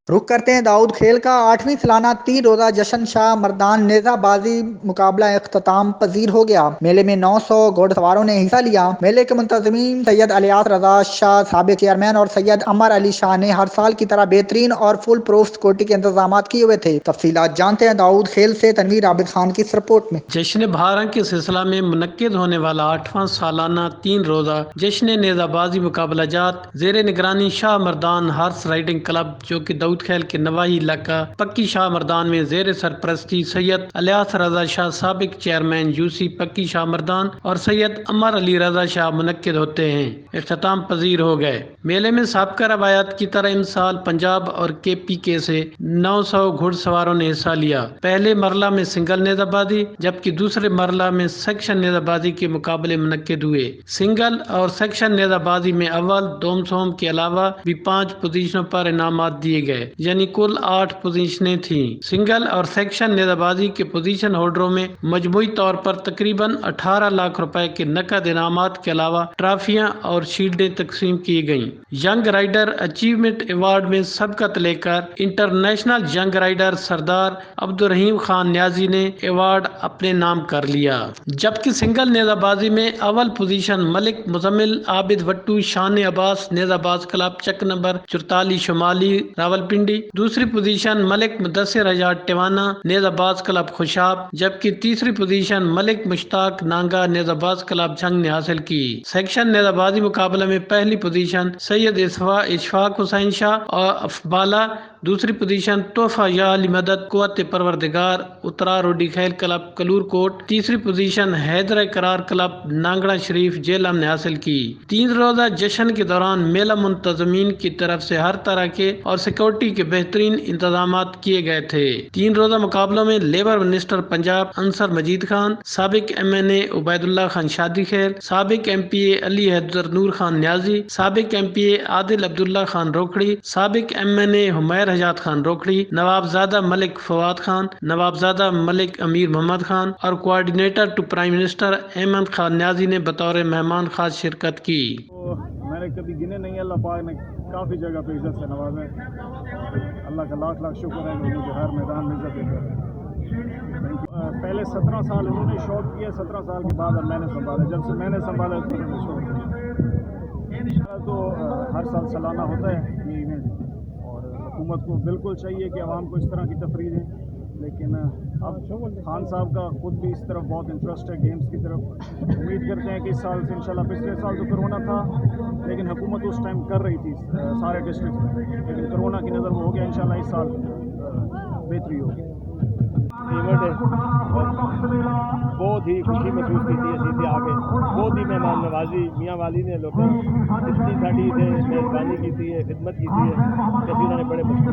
رخ کرتے ہیں داؤد کھیل کا 8ویں سالانہ 3 روزہ جشن شاہ مردان نیزہ بازی مقابلہ اختتام پذیر ہو گیا۔ میلے میں 900 گھوڑ سواروں نے حصہ لیا۔ میلے کے منتظمین سید الیاس رضا شاہ سابق چیئرمین اور سید عمر علی شاہ نے ہر سال کی طرح بہترین اور فل پروف سیکورٹی کے انتظامات کیے ہوئے تھے۔ تفصیلات جانتے ہیں داؤد کھیل سے تنویر عابد خان کی اس رپورٹ میں۔ جشن بھارنگ کے سلسلہ میں منعقد ہونے والا 8واں سالانہ 3 روزہ جشن نیزہ بازی مقابلہ جات زیر نگرانی شاہ مردان ہارس رائڈنگ کلب جو کہ داؤد کھیل کے نواحی علاقہ پکی شاہ مردان میں زیر سرپرستی سید الیاس رضا شاہ سابق چیئرمین یوسی پکی شاہ مردان اور سید عمر علی رضا شاہ منعقد ہوتے ہیں اختتام پذیر ہو گئے۔ میلے میں سابقہ روایات کی طرح ان سال پنجاب اور کے پی کے سے 900 گھڑ سواروں نے حصہ لیا۔ پہلے مرحلہ میں سنگل نیزہ بازی جبکہ دوسرے مرحلہ میں سیکشن نیزہ بازی کے مقابلے منعقد ہوئے۔ سنگل اور سیکشن نیزہ بازی میں اول دوم سوم کے علاوہ بھی 5 پوزیشنوں پر انعامات دیے گئے، یعنی کل 8 پوزیشنیں تھیں۔ سنگل اور سیکشن نیزہ بازی کے پوزیشن ہولڈروں میں مجموعی طور پر تقریباً 18 لاکھ روپے کے نقد انعامات کے علاوہ ٹرافیاں اور شیلڈیں تقسیم کی گئیں۔ ینگ رائڈر اچیومنٹ ایوارڈ میں سبقت لے کر انٹرنیشنل ینگ رائڈر سردار عبدالرحیم خان نیازی نے ایوارڈ اپنے نام کر لیا، جبکہ سنگل نیزہ بازی میں اول پوزیشن ملک مزمل عابد وٹو شان عباس نیزہ باز کلب چک نمبر 44 شمالی راولپنڈی، دوسری پوزیشن ملک مدثر حجاج ٹیوانا نیزہ باز کلب خوشاب، جبکہ تیسری پوزیشن ملک مشتاق نانگا نیزہ باز کلب جھنگ نے حاصل کی۔ سیکشن نیزہ بازی مقابلہ میں پہلی پوزیشن سید اشفاق حسین شاہ اور افبالہ، دوسری پوزیشن تحفہ یا علی مدد قوت پروردگار اترا روڈی کھیل کلب کلور کوٹ، تیسری پوزیشن حیدر قرار کلب نانگڑا شریف جیلم نے حاصل کی۔ 3 روزہ جشن کے دوران میلہ منتظمین کی طرف سے ہر طرح کے اور سیکورٹی کے بہترین انتظامات کیے گئے تھے۔ 3 روزہ مقابلوں میں لیبر منسٹر پنجاب انصر مجید خان، سابق MNA عبید اللہ خان شادی خیر، سابق MPA علی حیدر نور خان نیازی، سابق MPA عادل عبداللہ خان روکھڑی، سابق MNA حمیر حجات خان روکھڑی، نوابزادہ ملک فواد خان، نوابزادہ ملک امیر محمد خان اور coordinator to prime minister Aiman Khan Niazi نے بطور مہمان خاص شرکت کی۔ میں نے کبھی گنے نہیں، اللہ پاک نے کافی جگہ پہ عزت سے نوازا ہے۔ اللہ کا لاکھ لاکھ شکر ہے کہ مجھے ہر میدان میں عزت دیتا ہے۔ پہلے 17 سال انہوں نے شوق کیا، 17 سال کے بعد اب میں نے سنبھالا، جب سے میں نے سنبھالا تو میں نے شوق کیا۔ تو ہر سال سالانہ ہوتا ہے یہ ایونٹ، اور حکومت کو بالکل چاہیے کہ عوام کو اس طرح کی تفریح دیں، لیکن اب خان صاحب کا خود بھی اس طرف بہت انٹرسٹ ہے گیمز کی طرف۔ امید کرتے ہیں کہ اس سال سے انشاءاللہ، پچھلے سال تو کرونا تھا لیکن حکومت اس ٹائم کر رہی تھی سارے ڈسٹرکٹ میں، لیکن کرونا کی نظر وہ ہو گیا، انشاءاللہ اس سال بہتری ہوگی۔ ایونٹ بہت ہی خوشی محسوس کی تھی، اسی آگے بہت ہی مہمان نوازی میاں والی نے لوگوں اتنی ساری مہربانی کی تھی، خدمت کی تھی کہ انہوں نے بڑے مشکل